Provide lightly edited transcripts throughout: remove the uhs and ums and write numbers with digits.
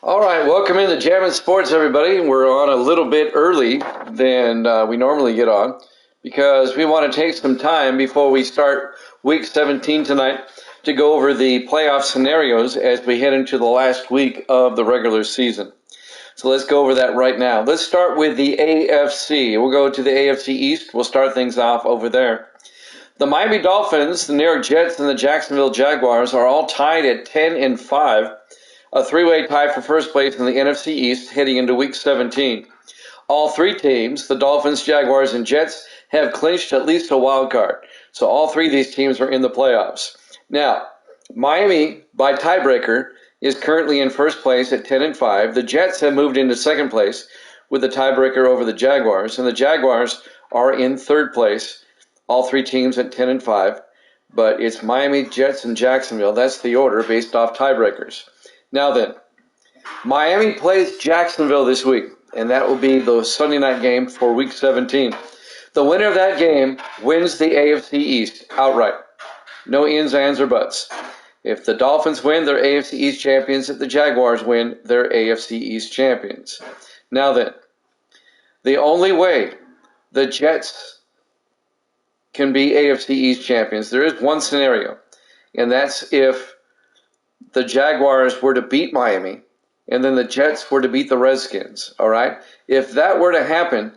All right, welcome into Jammin' Sports, everybody. We're on a little bit early than we normally get on because we want to take some time before we start Week 17 tonight to go over the playoff scenarios as we head into the last week of the regular season. So let's go over that right now. Let's start with the AFC. We'll go to the AFC East. We'll start things off over there. The Miami Dolphins, the New York Jets, and the Jacksonville Jaguars are all tied at 10-5. A three-way tie for first place in the NFC East heading into Week 17. All three teams, the Dolphins, Jaguars, and Jets, have clinched at least a wild card. So all three of these teams are in the playoffs. Now, Miami, by tiebreaker, is currently in first place at 10-5. The Jets have moved into second place with the tiebreaker over the Jaguars, and the Jaguars are in third place. All three teams at 10-5, but it's Miami, Jets, and Jacksonville. That's the order based off tiebreakers. Now then, Miami plays Jacksonville this week, and that will be the Sunday night game for Week 17. The winner of that game wins the AFC East outright. No ins, ands, or buts. If the Dolphins win, they're AFC East champions. If the Jaguars win, they're AFC East champions. Now then, the only way the Jets can be AFC East champions, there is one scenario, and that's if the Jaguars were to beat Miami, and then the Jets were to beat the Redskins, all right? If that were to happen,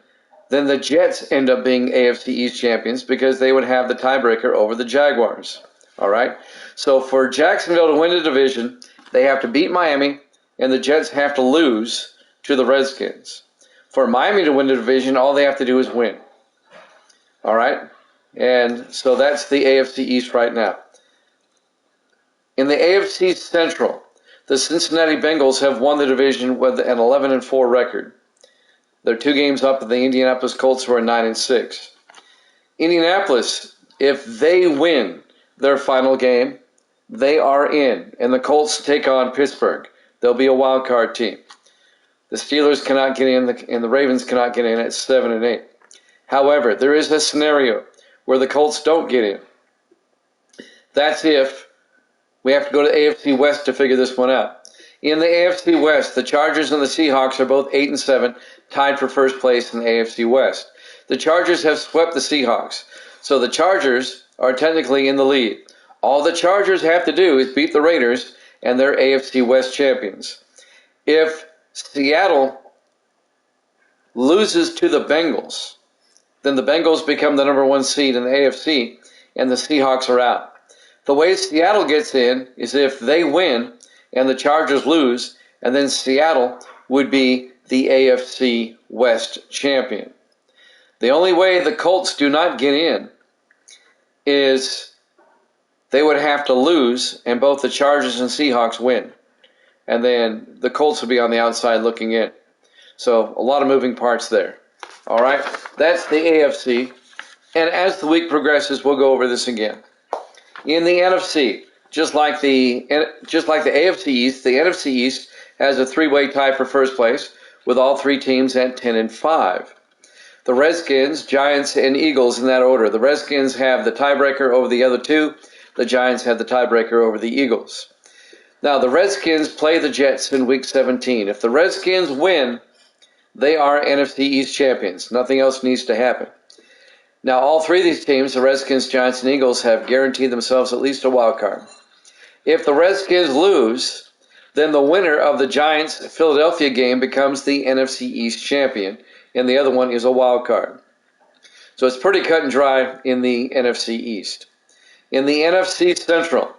then the Jets end up being AFC East champions because they would have the tiebreaker over the Jaguars, all right? So for Jacksonville to win the division, they have to beat Miami, and the Jets have to lose to the Redskins. For Miami to win the division, all they have to do is win, all right? And so that's the AFC East right now. In the AFC Central, the Cincinnati Bengals have won the division with an 11-4 record. They're 2 games up of the Indianapolis Colts, who are 9-6. Indianapolis, if they win their final game, they are in, and the Colts take on Pittsburgh. They'll be a wild card team. The Steelers cannot get in, and the Ravens cannot get in at 7-8. However, there is a scenario where the Colts don't get in. That's if we have to go to AFC West to figure this one out. In the AFC West, the Chargers and the Seahawks are both 8-7, tied for first place in the AFC West. The Chargers have swept the Seahawks, so the Chargers are technically in the lead. All the Chargers have to do is beat the Raiders, and they're AFC West champions. If Seattle loses to the Bengals, then the Bengals become the number 1 seed in the AFC, and the Seahawks are out. The way Seattle gets in is if they win and the Chargers lose, and then Seattle would be the AFC West champion. The only way the Colts do not get in is they would have to lose and both the Chargers and Seahawks win. And then the Colts would be on the outside looking in. So a lot of moving parts there. All right, that's the AFC. And as the week progresses, we'll go over this again. In the NFC, just like the AFC East, the NFC East has a 3-way tie for first place with all 3 teams at 10-5. The Redskins, Giants, and Eagles in that order. The Redskins have the tiebreaker over the other 2. The Giants have the tiebreaker over the Eagles. Now, the Redskins play the Jets in Week 17. If the Redskins win, they are NFC East champions. Nothing else needs to happen. Now, all 3 of these teams, the Redskins, Giants, and Eagles, have guaranteed themselves at least a wild card. If the Redskins lose, then the winner of the Giants-Philadelphia game becomes the NFC East champion, and the other one is a wild card. So it's pretty cut and dry in the NFC East. In the NFC Central,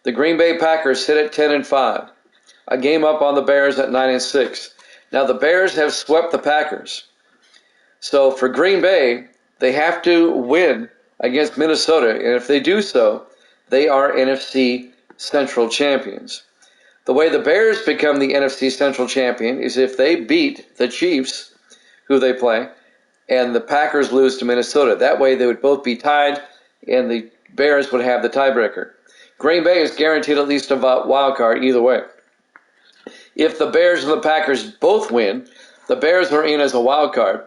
the Green Bay Packers sit at 10-5, a game up on the Bears at 9-6. Now, the Bears have swept the Packers. So for Green Bay, they have to win against Minnesota, and if they do so, they are NFC Central champions. The way the Bears become the NFC Central champion is if they beat the Chiefs, who they play, and the Packers lose to Minnesota. That way they would both be tied, and the Bears would have the tiebreaker. Green Bay is guaranteed at least a wild card either way. If the Bears and the Packers both win, the Bears are in as a wild card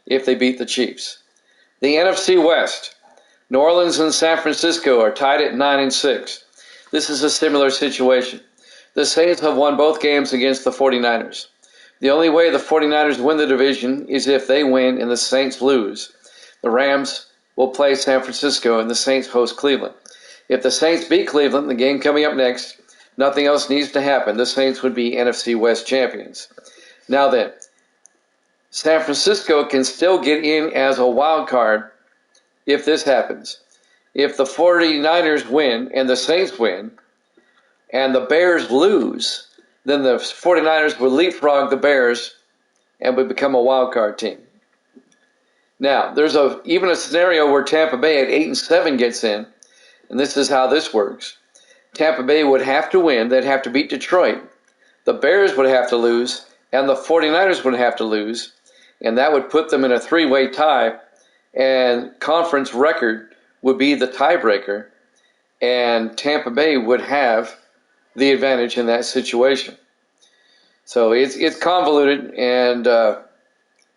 if they beat the Chiefs. The NFC West, New Orleans and San Francisco are tied at 9-6. This is a similar situation. The Saints have won both games against the 49ers. The only way the 49ers win the division is if they win and the Saints lose. The Rams will play San Francisco and the Saints host Cleveland. If the Saints beat Cleveland, the game coming up next, nothing else needs to happen. The Saints would be NFC West champions. Now then, San Francisco can still get in as a wild card if this happens. If the 49ers win and the Saints win and the Bears lose, then the 49ers will leapfrog the Bears and would become a wild card team. Now, there's even a scenario where Tampa Bay at 8-7 gets in, and this is how this works. Tampa Bay would have to win. They'd have to beat Detroit. The Bears would have to lose, and the 49ers would have to lose, and that would put them in a three-way tie, and conference record would be the tiebreaker, and Tampa Bay would have the advantage in that situation. So it's convoluted, and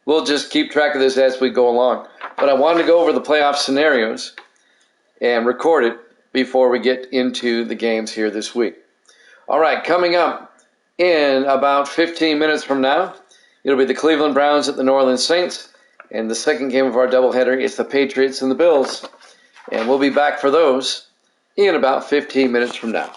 we'll just keep track of this as we go along. But I wanted to go over the playoff scenarios and record it before we get into the games here this week. All right, coming up in about 15 minutes from now, it'll be the Cleveland Browns at the New Orleans Saints. And the second game of our doubleheader is the Patriots and the Bills. And we'll be back for those in about 15 minutes from now.